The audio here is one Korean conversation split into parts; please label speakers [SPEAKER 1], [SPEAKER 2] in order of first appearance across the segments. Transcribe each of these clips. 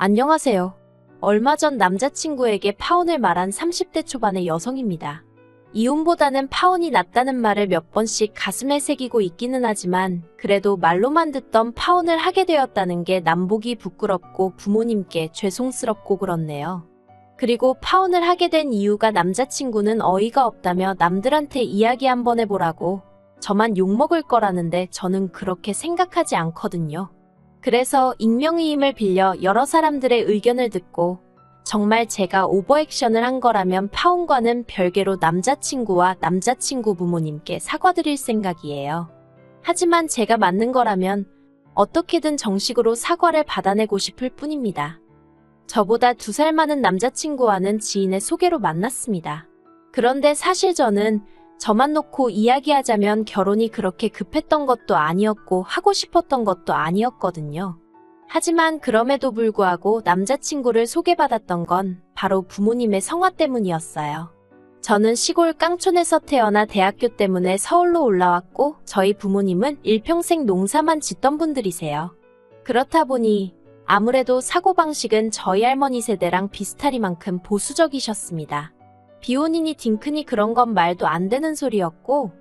[SPEAKER 1] 안녕하세요. 얼마 전 남자친구에게 파혼을 말한 30대 초반의 여성입니다. 이혼보다는 파혼이 낫다는 말을 몇 번씩 가슴에 새기고 있기는 하지만 그래도 말로만 듣던 파혼을 하게 되었다는 게 남보기 부끄럽고 부모님께 죄송스럽고 그렇네요. 그리고 파혼을 하게 된 이유가 남자친구는 어이가 없다며 남들한테 이야기 한번 해보라고 저만 욕먹을 거라는데 저는 그렇게 생각하지 않거든요. 그래서 익명의 힘을 빌려 여러 사람들의 의견을 듣고 정말 제가 오버액션을 한 거라면 파혼과는 별개로 남자친구와 남자친구 부모님께 사과드릴 생각이에요. 하지만 제가 맞는 거라면 어떻게든 정식으로 사과를 받아내고 싶을 뿐입니다. 저보다 2살 많은 남자친구와는 지인의 소개로 만났습니다. 그런데 사실 저만 놓고 이야기하자면 결혼이 그렇게 급했던 것도 아니었고 하고 싶었던 것도 아니었거든요. 하지만 그럼에도 불구하고 남자친구를 소개받았던 건 바로 부모님의 성화 때문이었어요. 저는 시골 깡촌에서 태어나 대학교 때문에 서울로 올라왔고 저희 부모님은 일평생 농사만 짓던 분들이세요. 그렇다 보니 아무래도 사고방식은 저희 할머니 세대랑 비슷하리만큼 보수적이셨습니다. 비혼이니 딩크니 그런 건 말도 안 되는 소리였고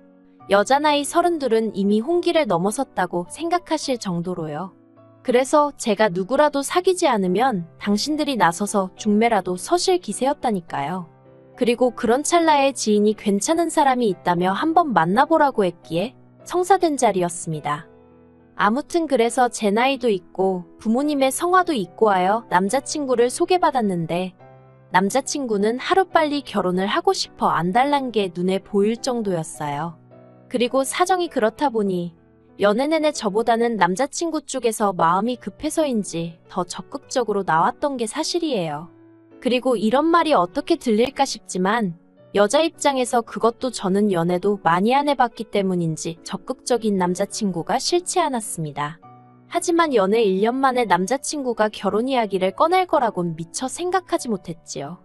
[SPEAKER 1] 여자 나이 32은 이미 홍기를 넘어섰다고 생각하실 정도로요. 그래서 제가 누구라도 사귀지 않으면 당신들이 나서서 중매라도 서실 기세였다니까요. 그리고 그런 찰나에 지인이 괜찮은 사람이 있다며 한번 만나보라고 했기에 성사된 자리였습니다. 아무튼 그래서 제 나이도 있고 부모님의 성화도 있고 하여 남자친구를 소개받았는데 남자친구는 하루빨리 결혼을 하고 싶어 안달난 게 눈에 보일 정도였어요. 그리고 사정이 그렇다 보니 연애 내내 저보다는 남자친구 쪽에서 마음이 급해서인지 더 적극적으로 나왔던 게 사실이에요. 그리고 이런 말이 어떻게 들릴까 싶지만 여자 입장에서 그것도 저는 연애도 많이 안 해봤기 때문인지 적극적인 남자친구가 싫지 않았습니다. 하지만 연애 1년 만에 남자친구가 결혼 이야기를 꺼낼 거라곤 미처 생각하지 못했지요.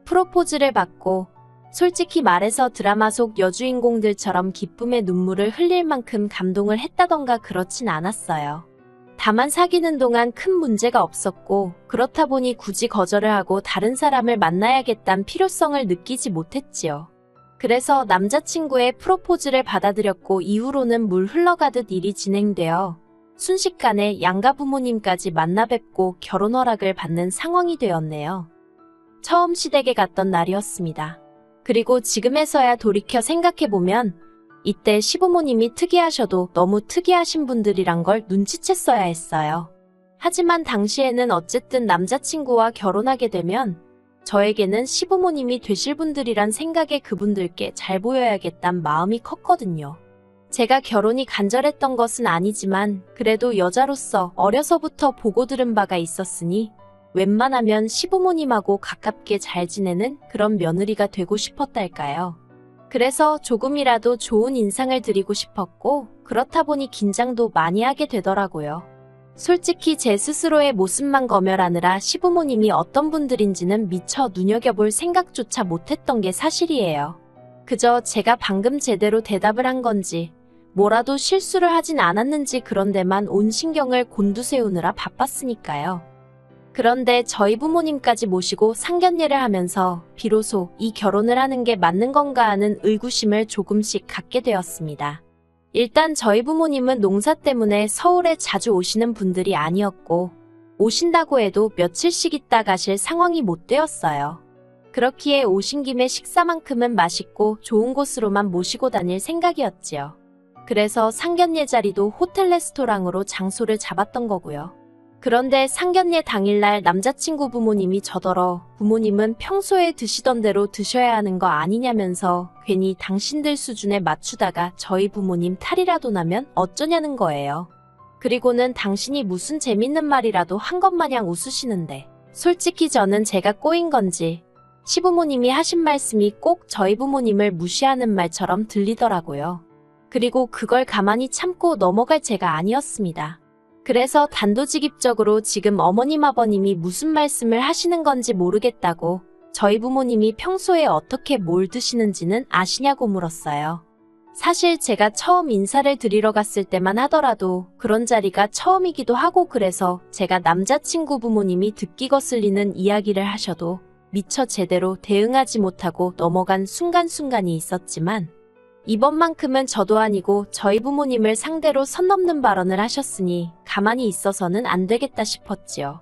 [SPEAKER 1] 프로포즈를 받고 솔직히 말해서 드라마 속 여주인공들처럼 기쁨의 눈물을 흘릴 만큼 감동을 했다던가 그렇진 않았어요. 다만 사귀는 동안 큰 문제가 없었고 그렇다 보니 굳이 거절을 하고 다른 사람을 만나야겠다는 필요성을 느끼지 못했지요. 그래서 남자친구의 프로포즈를 받아들였고 이후로는 물 흘러가듯 일이 진행되어 순식간에 양가 부모님까지 만나 뵙고 결혼 허락을 받는 상황이 되었네요. 처음 시댁에 갔던 날이었습니다. 그리고 지금에서야 돌이켜 생각해보면 이때 시부모님이 특이하셔도 너무 특이하신 분들이란 걸 눈치챘어야 했어요. 하지만 당시에는 어쨌든 남자친구와 결혼하게 되면 저에게는 시부모님이 되실 분들이란 생각에 그분들께 잘 보여야겠단 마음이 컸거든요. 제가 결혼이 간절했던 것은 아니지만 그래도 여자로서 어려서부터 보고 들은 바가 있었으니 웬만하면 시부모님하고 가깝게 잘 지내는 그런 며느리가 되고 싶었달까요. 그래서 조금이라도 좋은 인상을 드리고 싶었고 그렇다 보니 긴장도 많이 하게 되더라고요. 솔직히 제 스스로의 모습만 검열하느라 시부모님이 어떤 분들인지는 미처 눈여겨볼 생각조차 못했던 게 사실이에요. 그저 제가 방금 제대로 대답을 한 건지 뭐라도 실수를 하진 않았는지 그런 데만 온 신경을 곤두세우느라 바빴으니까요. 그런데 저희 부모님까지 모시고 상견례를 하면서 비로소 이 결혼을 하는 게 맞는 건가 하는 의구심을 조금씩 갖게 되었습니다. 일단 저희 부모님은 농사 때문에 서울에 자주 오시는 분들이 아니었고 오신다고 해도 며칠씩 있다 가실 상황이 못 되었어요. 그렇기에 오신 김에 식사만큼은 맛있고 좋은 곳으로만 모시고 다닐 생각이었지요. 그래서 상견례 자리도 호텔 레스토랑으로 장소를 잡았던 거고요. 그런데 상견례 당일날 남자친구 부모님이 저더러 부모님은 평소에 드시던 대로 드셔야 하는 거 아니냐면서 괜히 당신들 수준에 맞추다가 저희 부모님 탈이라도 나면 어쩌냐는 거예요. 그리고는 당신이 무슨 재밌는 말이라도 한 것 마냥 웃으시는데 솔직히 저는 제가 꼬인 건지 시부모님이 하신 말씀이 꼭 저희 부모님을 무시하는 말처럼 들리더라고요. 그리고 그걸 가만히 참고 넘어갈 제가 아니었습니다. 그래서 단도직입적으로 지금 어머님 아버님이 무슨 말씀을 하시는 건지 모르겠다고 저희 부모님이 평소에 어떻게 뭘 드시는지는 아시냐고 물었어요. 사실 제가 처음 인사를 드리러 갔을 때만 하더라도 그런 자리가 처음이기도 하고 그래서 제가 남자친구 부모님이 듣기 거슬리는 이야기를 하셔도 미처 제대로 대응하지 못하고 넘어간 순간순간이 있었지만 이번만큼은 저도 아니고 저희 부모님을 상대로 선 넘는 발언을 하셨으니 가만히 있어서는 안 되겠다 싶었지요.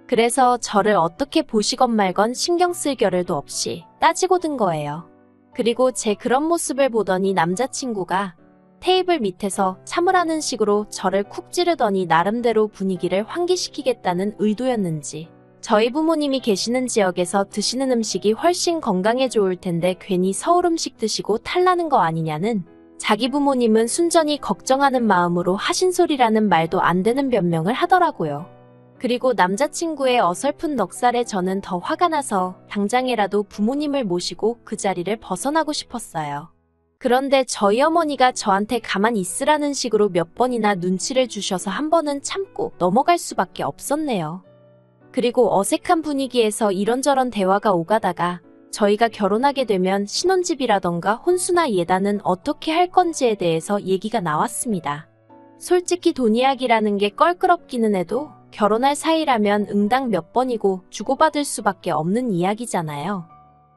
[SPEAKER 1] 그래서 저를 어떻게 보시건 말건 신경 쓸 겨를도 없이 따지고 든 거예요. 그리고 제 그런 모습을 보더니 남자친구가 테이블 밑에서 참으라는 식으로 저를 쿡 찌르더니 나름대로 분위기를 환기시키겠다는 의도였는지 저희 부모님이 계시는 지역에서 드시는 음식이 훨씬 건강에 좋을 텐데 괜히 서울 음식 드시고 탈나는 거 아니냐는 자기 부모님은 순전히 걱정하는 마음으로 하신 소리라는 말도 안 되는 변명을 하더라고요. 그리고 남자친구의 어설픈 넉살에 저는 더 화가 나서 당장이라도 부모님을 모시고 그 자리를 벗어나고 싶었어요. 그런데 저희 어머니가 저한테 가만히 있으라는 식으로 몇 번이나 눈치를 주셔서 한 번은 참고 넘어갈 수밖에 없었네요. 그리고 어색한 분위기에서 이런저런 대화가 오가다가 저희가 결혼하게 되면 신혼집이라던가 혼수나 예단은 어떻게 할 건지에 대해서 얘기가 나왔습니다. 솔직히 돈 이야기라는 게 껄끄럽기는 해도 결혼할 사이라면 응당 몇 번이고 주고받을 수밖에 없는 이야기잖아요.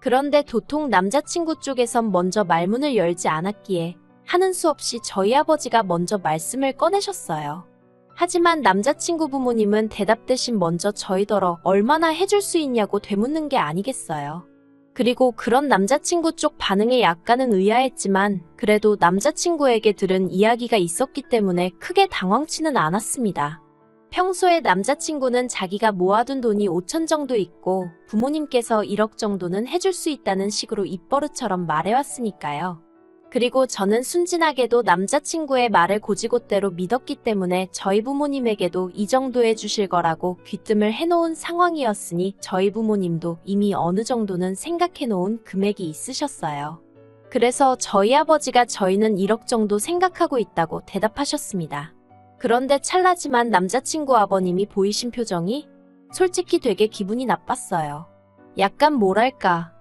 [SPEAKER 1] 그런데 도통 남자친구 쪽에선 먼저 말문을 열지 않았기에 하는 수 없이 저희 아버지가 먼저 말씀을 꺼내셨어요. 하지만 남자친구 부모님은 대답 대신 먼저 저희더러 얼마나 해줄 수 있냐고 되묻는 게 아니겠어요. 그리고 그런 남자친구 쪽 반응에 약간은 의아했지만 그래도 남자친구에게 들은 이야기가 있었기 때문에 크게 당황치는 않았습니다. 평소에 남자친구는 자기가 모아둔 돈이 5천 정도 있고 부모님께서 1억 정도는 해줄 수 있다는 식으로 입버릇처럼 말해왔으니까요. 그리고 저는 순진하게도 남자친구의 말을 곧이곧대로 믿었기 때문에 저희 부모님에게도 이 정도 해주실 거라고 귀뜸을 해놓은 상황이었으니 저희 부모님도 이미 어느 정도는 생각해놓은 금액이 있으셨어요. 그래서 저희 아버지가 저희는 1억 정도 생각하고 있다고 대답하셨습니다. 그런데 찰나지만 남자친구 아버님이 보이신 표정이 솔직히 되게 기분이 나빴어요. 약간 뭐랄까,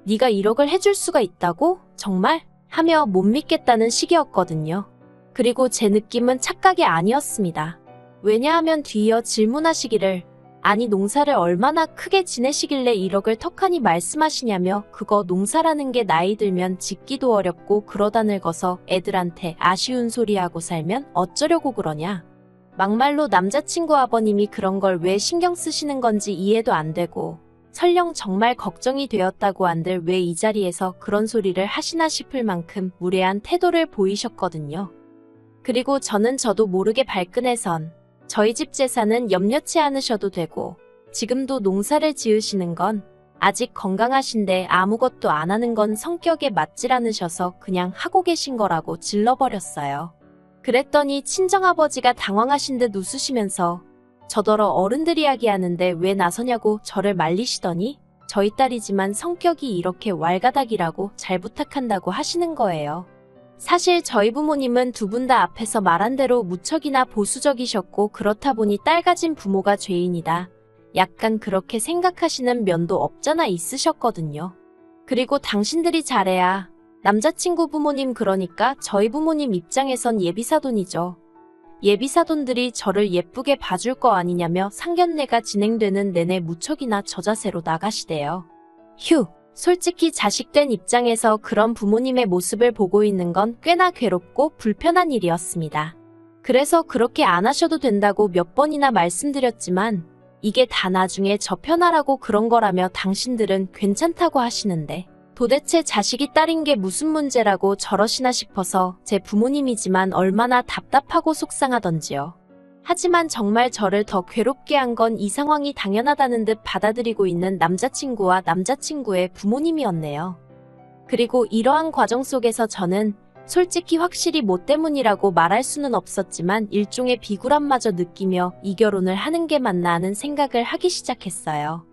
[SPEAKER 1] 네가 1억을 해줄 수가 있다고? 정말? 하며 못 믿겠다는 식이었거든요. 그리고 제 느낌은 착각이 아니었습니다. 왜냐하면 뒤이어 질문하시기를 아니 농사를 얼마나 크게 지내시길래 1억을 턱하니 말씀하시냐며 그거 농사라는 게 나이 들면 짓기도 어렵고 그러다 늙어서 애들한테 아쉬운 소리하고 살면 어쩌려고 그러냐. 막말로 남자친구 아버님이 그런 걸 왜 신경 쓰시는 건지 이해도 안 되고 설령 정말 걱정이 되었다고 한들 왜 이 자리에서 그런 소리를 하시나 싶을 만큼 무례한 태도를 보이셨거든요. 그리고 저는 저도 모르게 발끈해선 저희 집 재산은 염려치 않으셔도 되고 지금도 농사를 지으시는 건 아직 건강하신데 아무것도 안 하는 건 성격에 맞질 않으셔서 그냥 하고 계신 거라고 질러버렸어요. 그랬더니 친정아버지가 당황하신 듯 웃으시면서 저더러 어른들 이야기하는데 왜 나서냐고 저를 말리시더니 저희 딸이지만 성격이 이렇게 왈가닥이라고 잘 부탁한다고 하시는 거예요. 사실 저희 부모님은 두 분 다 앞에서 말한 대로 무척이나 보수적이셨고 그렇다 보니 딸 가진 부모가 죄인이다. 약간 그렇게 생각하시는 면도 없잖아 있으셨거든요. 그리고 당신들이 잘해야 남자친구 부모님 그러니까 저희 부모님 입장에선 예비사돈이죠. 예비사돈들이 저를 예쁘게 봐줄 거 아니냐며 상견례가 진행되는 내내 무척이나 저자세로 나가시대요. 휴, 솔직히 자식된 입장에서 그런 부모님의 모습을 보고 있는 건 꽤나 괴롭고 불편한 일이었습니다. 그래서 그렇게 안 하셔도 된다고 몇 번이나 말씀드렸지만 이게 다 나중에 저 편하라고 그런 거라며 당신들은 괜찮다고 하시는데 도대체 자식이 딸인 게 무슨 문제라고 저러시나 싶어서 제 부모님이지만 얼마나 답답하고 속상하던지요. 하지만 정말 저를 더 괴롭게 한 건 이 상황이 당연하다는 듯 받아들이고 있는 남자친구와 남자친구의 부모님이었네요. 그리고 이러한 과정 속에서 저는 솔직히 확실히 뭐 때문이라고 말할 수는 없었지만 일종의 비굴함마저 느끼며 이 결혼을 하는 게 맞나 하는 생각을 하기 시작했어요.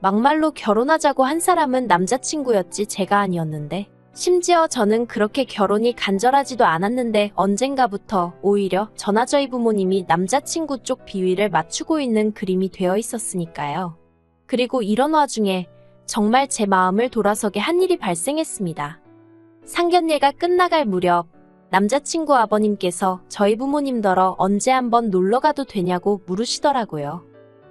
[SPEAKER 1] 막말로 결혼하자고 한 사람은 남자친구였지 제가 아니었는데 심지어 저는 그렇게 결혼이 간절하지도 않았는데 언젠가부터 오히려 저나 저희 부모님이 남자친구 쪽 비위를 맞추고 있는 그림이 되어 있었으니까요. 그리고 이런 와중에 정말 제 마음을 돌아서게 한 일이 발생했습니다. 상견례가 끝나갈 무렵 남자친구 아버님께서 저희 부모님더러 언제 한번 놀러 가도 되냐고 물으시더라고요.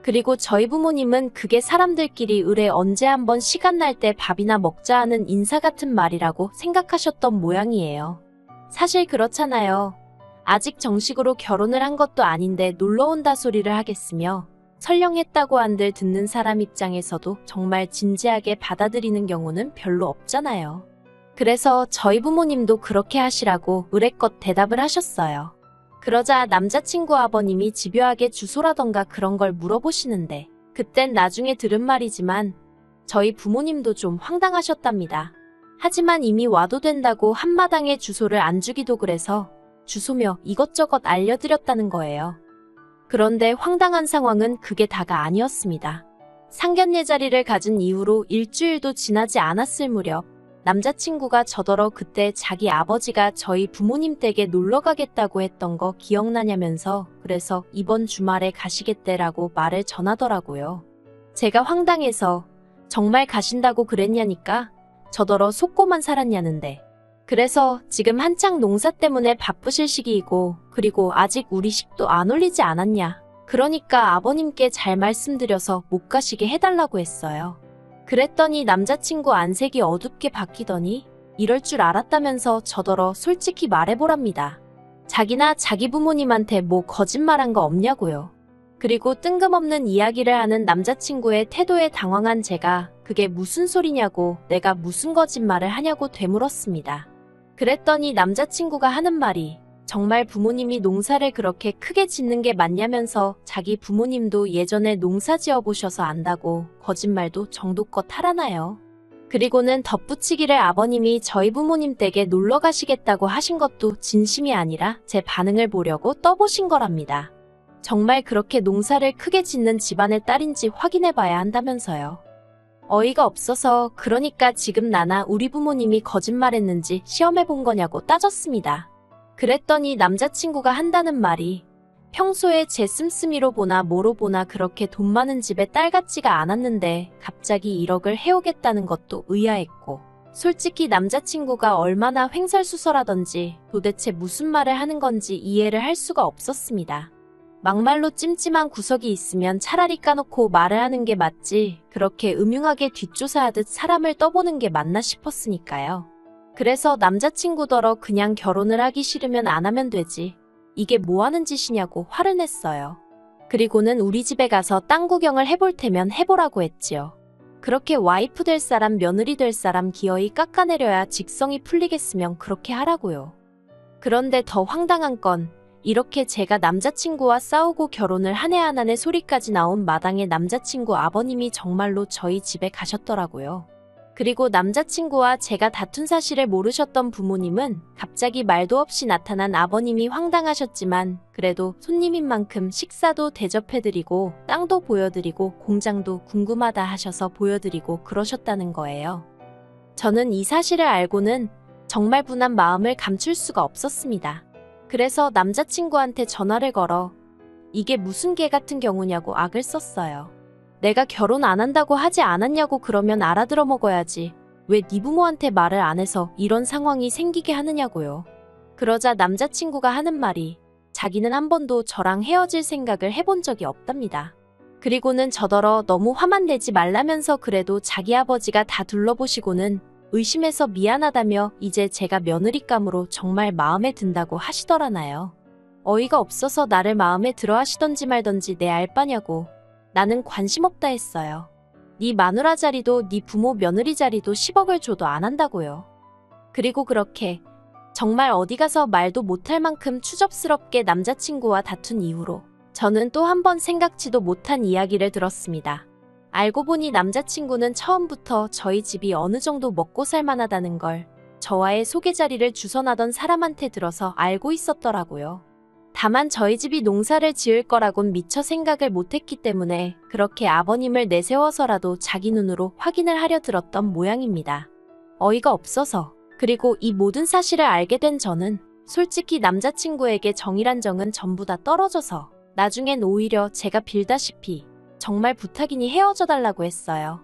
[SPEAKER 1] 그리고 저희 부모님은 그게 사람들끼리 의뢰 언제 한번 시간 날 때 밥이나 먹자 하는 인사 같은 말이라고 생각하셨던 모양이에요. 사실 그렇잖아요. 아직 정식으로 결혼을 한 것도 아닌데 놀러 온다 소리를 하겠으며 설령 했다고 한들 듣는 사람 입장에서도 정말 진지하게 받아들이는 경우는 별로 없잖아요. 그래서 저희 부모님도 그렇게 하시라고 의뢰껏 대답을 하셨어요. 그러자 남자친구 아버님이 집요하게 주소라던가 그런 걸 물어보시는데 그땐 나중에 들은 말이지만 저희 부모님도 좀 황당하셨답니다. 하지만 이미 와도 된다고 한마당에 주소를 안 주기도 그래서 주소며 이것저것 알려드렸다는 거예요. 그런데 황당한 상황은 그게 다가 아니었습니다. 상견례 자리를 가진 이후로 일주일도 지나지 않았을 무렵 남자친구가 저더러 그때 자기 아버지가 저희 부모님 댁에 놀러 가겠다고 했던 거 기억나냐면서 그래서 이번 주말에 가시겠대라고 말을 전하더라고요. 제가 황당해서 정말 가신다고 그랬냐니까 저더러 속고만 살았냐는데 그래서 지금 한창 농사 때문에 바쁘실 시기이고 그리고 아직 우리 식도 안 올리지 않았냐. 그러니까 아버님께 잘 말씀드려서 못 가시게 해달라고 했어요. 그랬더니 남자친구 안색이 어둡게 바뀌더니 이럴 줄 알았다면서 저더러 솔직히 말해보랍니다. 자기나 자기 부모님한테 뭐 거짓말한 거 없냐고요. 그리고 뜬금없는 이야기를 하는 남자친구의 태도에 당황한 제가 그게 무슨 소리냐고 내가 무슨 거짓말을 하냐고 되물었습니다. 그랬더니 남자친구가 하는 말이 정말 부모님이 농사를 그렇게 크게 짓는 게 맞냐면서 자기 부모님도 예전에 농사 지어보셔서 안다고 거짓말도 정도껏 하라나요. 그리고는 덧붙이기를 아버님이 저희 부모님 댁에 놀러 가시겠다고 하신 것도 진심이 아니라 제 반응을 보려고 떠보신 거랍니다. 정말 그렇게 농사를 크게 짓는 집안의 딸인지 확인해봐야 한다면서요. 어이가 없어서 그러니까 지금 나나 우리 부모님이 거짓말했는지 시험해본 거냐고 따졌습니다. 그랬더니 남자친구가 한다는 말이 평소에 제 씀씀이로 보나 뭐로 보나 그렇게 돈 많은 집에 딸 같지가 않았는데 갑자기 1억을 해오겠다는 것도 의아했고 솔직히 남자친구가 얼마나 횡설수설하던지 도대체 무슨 말을 하는 건지 이해를 할 수가 없었습니다. 막말로 찜찜한 구석이 있으면 차라리 까놓고 말을 하는 게 맞지 그렇게 음흉하게 뒷조사하듯 사람을 떠보는 게 맞나 싶었으니까요. 그래서 남자친구더러 그냥 결혼을 하기 싫으면 안 하면 되지. 이게 뭐 하는 짓이냐고 화를 냈어요. 그리고는 우리 집에 가서 땅 구경을 해볼 테면 해보라고 했지요. 그렇게 와이프 될 사람, 며느리 될 사람 기어이 깎아내려야 직성이 풀리겠으면 그렇게 하라고요. 그런데 더 황당한 건 이렇게 제가 남자친구와 싸우고 결혼을 한 해 안 하네 소리까지 나온 마당에 남자친구 아버님이 정말로 저희 집에 가셨더라고요. 그리고 남자친구와 제가 다툰 사실을 모르셨던 부모님은 갑자기 말도 없이 나타난 아버님이 황당하셨지만 그래도 손님인 만큼 식사도 대접해드리고 땅도 보여드리고 공장도 궁금하다 하셔서 보여드리고 그러셨다는 거예요. 저는 이 사실을 알고는 정말 분한 마음을 감출 수가 없었습니다. 그래서 남자친구한테 전화를 걸어 이게 무슨 개 같은 경우냐고 악을 썼어요. 내가 결혼 안 한다고 하지 않았냐고 그러면 알아들어 먹어야지. 왜 네 부모한테 말을 안 해서 이런 상황이 생기게 하느냐고요. 그러자 남자친구가 하는 말이 자기는 한 번도 저랑 헤어질 생각을 해본 적이 없답니다. 그리고는 저더러 너무 화만 내지 말라면서 그래도 자기 아버지가 다 둘러보시고는 의심해서 미안하다며 이제 제가 며느리감으로 정말 마음에 든다고 하시더라나요. 어이가 없어서 나를 마음에 들어 하시던지 말던지 내 알바냐고. 나는 관심 없다 했어요. 네 마누라 자리도 네 부모 며느리 자리도 10억을 줘도 안 한다고요. 그리고 그렇게 정말 어디 가서 말도 못할 만큼 추접스럽게 남자친구와 다툰 이후로 저는 또 한 번 생각지도 못한 이야기를 들었습니다. 알고 보니 남자친구는 처음부터 저희 집이 어느 정도 먹고 살만하다는 걸 저와의 소개 자리를 주선하던 사람한테 들어서 알고 있었더라고요. 다만 저희 집이 농사를 지을 거라곤 미처 생각을 못했기 때문에 그렇게 아버님을 내세워서라도 자기 눈으로 확인을 하려 들었던 모양입니다. 어이가 없어서. 그리고 이 모든 사실을 알게 된 저는 솔직히 남자친구에게 정이란 정은 전부 다 떨어져서 나중엔 오히려 제가 빌다시피 정말 부탁이니 헤어져 달라고 했어요.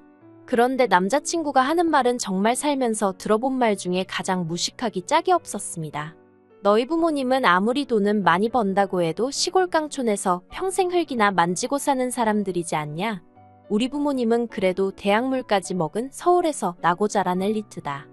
[SPEAKER 1] 그런데 남자친구가 하는 말은 정말 살면서 들어본 말 중에 가장 무식하기 짝이 없었습니다. 너희 부모님은 아무리 돈은 많이 번다고 해도 시골 깡촌에서 평생 흙이나 만지고 사는 사람들이지 않냐? 우리 부모님은 그래도 대학물까지 먹은 서울에서 나고 자란 엘리트다.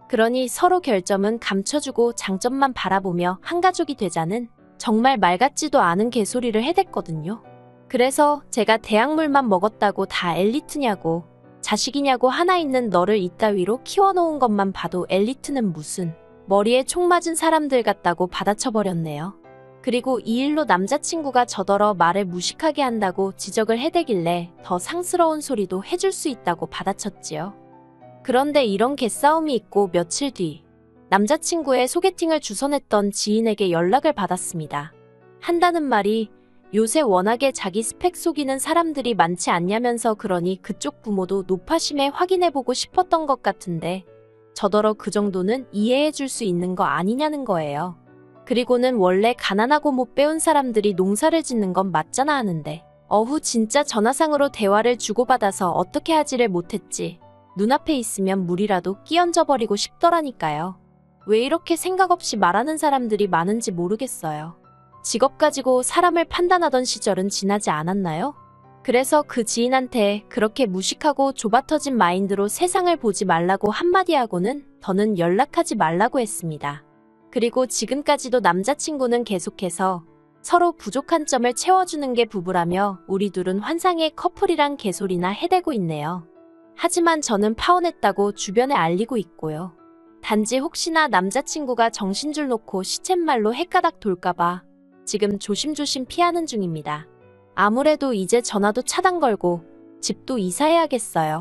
[SPEAKER 1] 그러니 서로 결점은 감춰주고 장점만 바라보며 한 가족이 되자는 정말 말 같지도 않은 개소리를 해댔거든요. 그래서 제가 대학물만 먹었다고 다 엘리트냐고, 자식이냐고 하나 있는 너를 이따위로 키워놓은 것만 봐도 엘리트는 무슨 머리에 총 맞은 사람들 같다고 받아쳐버렸네요. 그리고 이 일로 남자친구가 저더러 말을 무식하게 한다고 지적을 해대길래 더 상스러운 소리도 해줄 수 있다고 받아쳤지요. 그런데 이런 개싸움이 있고 며칠 뒤 남자친구의 소개팅을 주선했던 지인에게 연락을 받았습니다. 한다는 말이 요새 워낙에 자기 스펙 속이는 사람들이 많지 않냐면서, 그러니 그쪽 부모도 노파심에 확인해보고 싶었던 것 같은데 저더러 그 정도는 이해해줄 수 있는 거 아니냐는 거예요. 그리고는 원래 가난하고 못 배운 사람들이 농사를 짓는 건 맞잖아 하는데, 진짜 전화상으로 대화를 주고받아서 어떻게 하지를 못했지. 눈앞에 있으면 물이라도 끼얹어 버리고 싶더라니까요. 왜 이렇게 생각 없이 말하는 사람들이 많은지 모르겠어요. 직업 가지고 사람을 판단하던 시절은 지나지 않았나요? 그래서 그 지인한테 그렇게 무식하고 좁아터진 마인드로 세상을 보지 말라고 한마디 하고는 더는 연락하지 말라고 했습니다. 그리고 지금까지도 남자친구는 계속해서 서로 부족한 점을 채워주는 게 부부라며 우리 둘은 환상의 커플이란 개소리나 해대고 있네요. 하지만 저는 파혼했다고 주변에 알리고 있고요. 단지 혹시나 남자친구가 정신줄 놓고 시쳇말로 헷가닥 돌까봐 지금 조심조심 피하는 중입니다. 아무래도 이제 전화도 차단 걸고 집도 이사해야겠어요.